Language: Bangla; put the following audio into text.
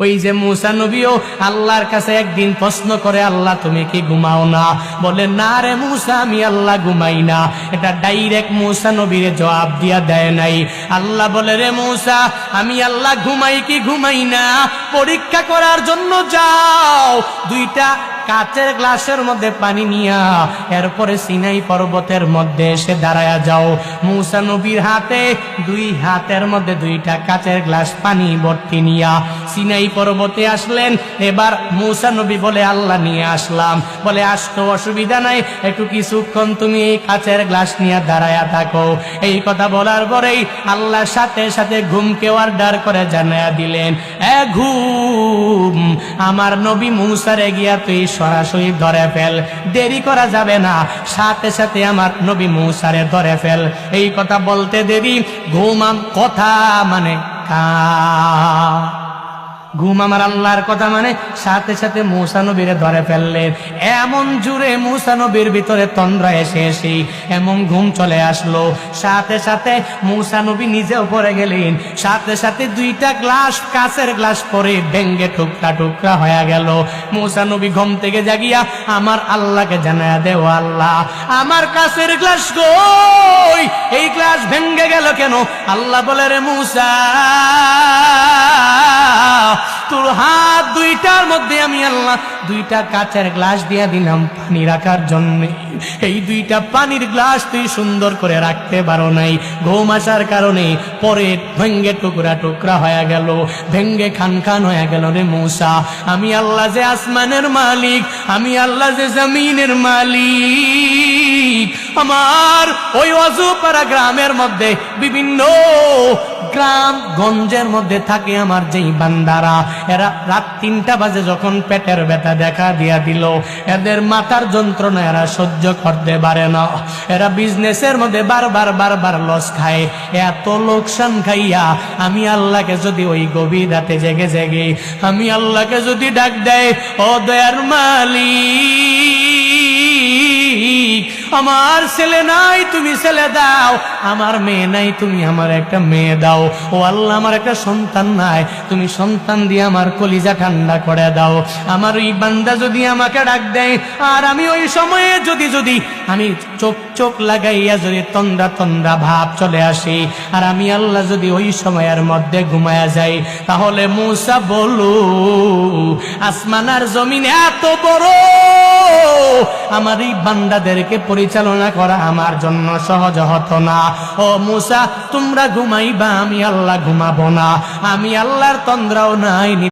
ওই যে মুসা নবীও আল্লাহর কাছে একদিন প্রশ্ন করে, আল্লাহ তুমি কি ঘুমাও না? বলে না রে মুসা, আমি আল্লাহ ঘুমাই না। এটা ডাইরেক্ট মুসা নবীর জবাব দিয়া দেয় নাই। আল্লাহ বলে, রে মুসা, আমি আল্লাহ ঘুমাই কি ঘুমাই না পরীক্ষা করার জন্য যাও, দুইটা কাচের গ্লাসের মধ্যে পানি নিয়া এরপরে সিনাই পর্বতের মধ্যে এসে দাঁড়ায়া যাও। মুসা নবীর হাতে দুই হাতের মধ্যে দুইটা কাচের গ্লাস পানি ভর্তি নিয়া সিনাই পর্বতে আসলেন। এবার মুসা নবী বলে, আল্লাহ নিয়ে আসলাম। বলে, আসতো অসুবিধা নাই, একটু কিছুক্ষণ তুমি এই কাচের গ্লাস নিয়ে দাঁড়ায়া থাকো। এই কথা বলার পরেই আল্লাহ সাথে সাথে ঘুমকে অর্ডার করে জানায়া দিলেন, এ ঘুম, আমার নবী মুসারে গিয়া তুই সরাসরি ধরে ফেল, দেরি করা যাবে না, সাথে সাথে আমার নবী মুসারে ধরে ফেল। এই কথা বলতে দেরি, ঘুমাম কথা মানে ঘুম আমার আল্লাহর কথা মানে সাথে সাথে মুসা নবীরে ধরে ফেললেন। এমন জুড়ে মুসা নবীর ভিতরে তন্দ্রা এসে এমন ঘুম চলে আসলো, সাথে সাথে মুসা নবী নিজেও পড়ে গেলেন। সাথে সাথে দুইটা গ্লাস, কাচের গ্লাস পরে ভেঙ্গে টুকরা টুকরা হয়ে গেল। মুসা নবী ঘুম থেকে জাগিয়া আমার আল্লাহকে জানায়া দেও, আল্লাহ আমার কাচের গ্লাস কই, এই গ্লাস ভেঙ্গে গেল কেন? আল্লাহ বলে, রে মুসা, তোর হাত দুইটার মধ্যে আমি আল্লাহ দুইটা কাচের গ্লাস দিয়া দিলাম পানি রাখার জন্য। এই দুইটা পানির গ্লাস তুই সুন্দর করে রাখতে পারো নাই, ঘুম আসার কারণে পরে ভেঙ্গে টুকরা টুকরা হয়ে গেল, ভেঙ্গে খান খান হয়ে গেল। রে মুসা, আমি আল্লাহ যে আসমানের মালিক, আমি আল্লাহ যে জমিনের মালিক, আমার ওই অজুপাড়া গ্রামের মধ্যে বিভিন্ন গ্রাম গঞ্জের মধ্যে থাকে আমার যেই বান্দারা, এরা রাত 3টা বাজে যখন পেটের ব্যথা দেখা দিয়া দিল, এদের মাথার যন্ত্রণা এরা সহ্য করতে পারে না, এরা বিজনেসের মধ্যে বারবার লস খায়। এত লোকসান খাইয়া আমি আল্লাহকে যদি ওই গভীর রাতে জেগে জেগে আমি আল্লাহকে যদি ডাক দেয়, ও দয়ার মালিক, আমার ছেলে নাই তুমি ছেলে দাও, আমার মেয়ে নাই তুমি আমার একটা মেয়ে দাও, ও আল্লাহ আমার একটা সন্তান নাই, তুমি সন্তান দিয়ে আমার কলিজা ঠান্ডা করে দাও। আমার ওই বান্দা যদি আমাকে ডাক দেয় আর আমি ওই সময়ে যদি আমি চোখ লাগাইয়া যদি তন্দ্রা ভাব চলে আসি আর আমি আল্লাহ যদি ওই সময়ের মধ্যে ঘুমায়া যাই, তাহলে মুসা বলু আসমান আর জমিন এত বড়, আমার এই বান্দাদেরকে পরিচালনা করা আমার জন্য সহজ হতো না। ও মুসা, তোমরা ঘুমাইবা, আমি আল্লাহ ঘুমাবো না, আমি আল্লাহর তন্দ্রাও নাই।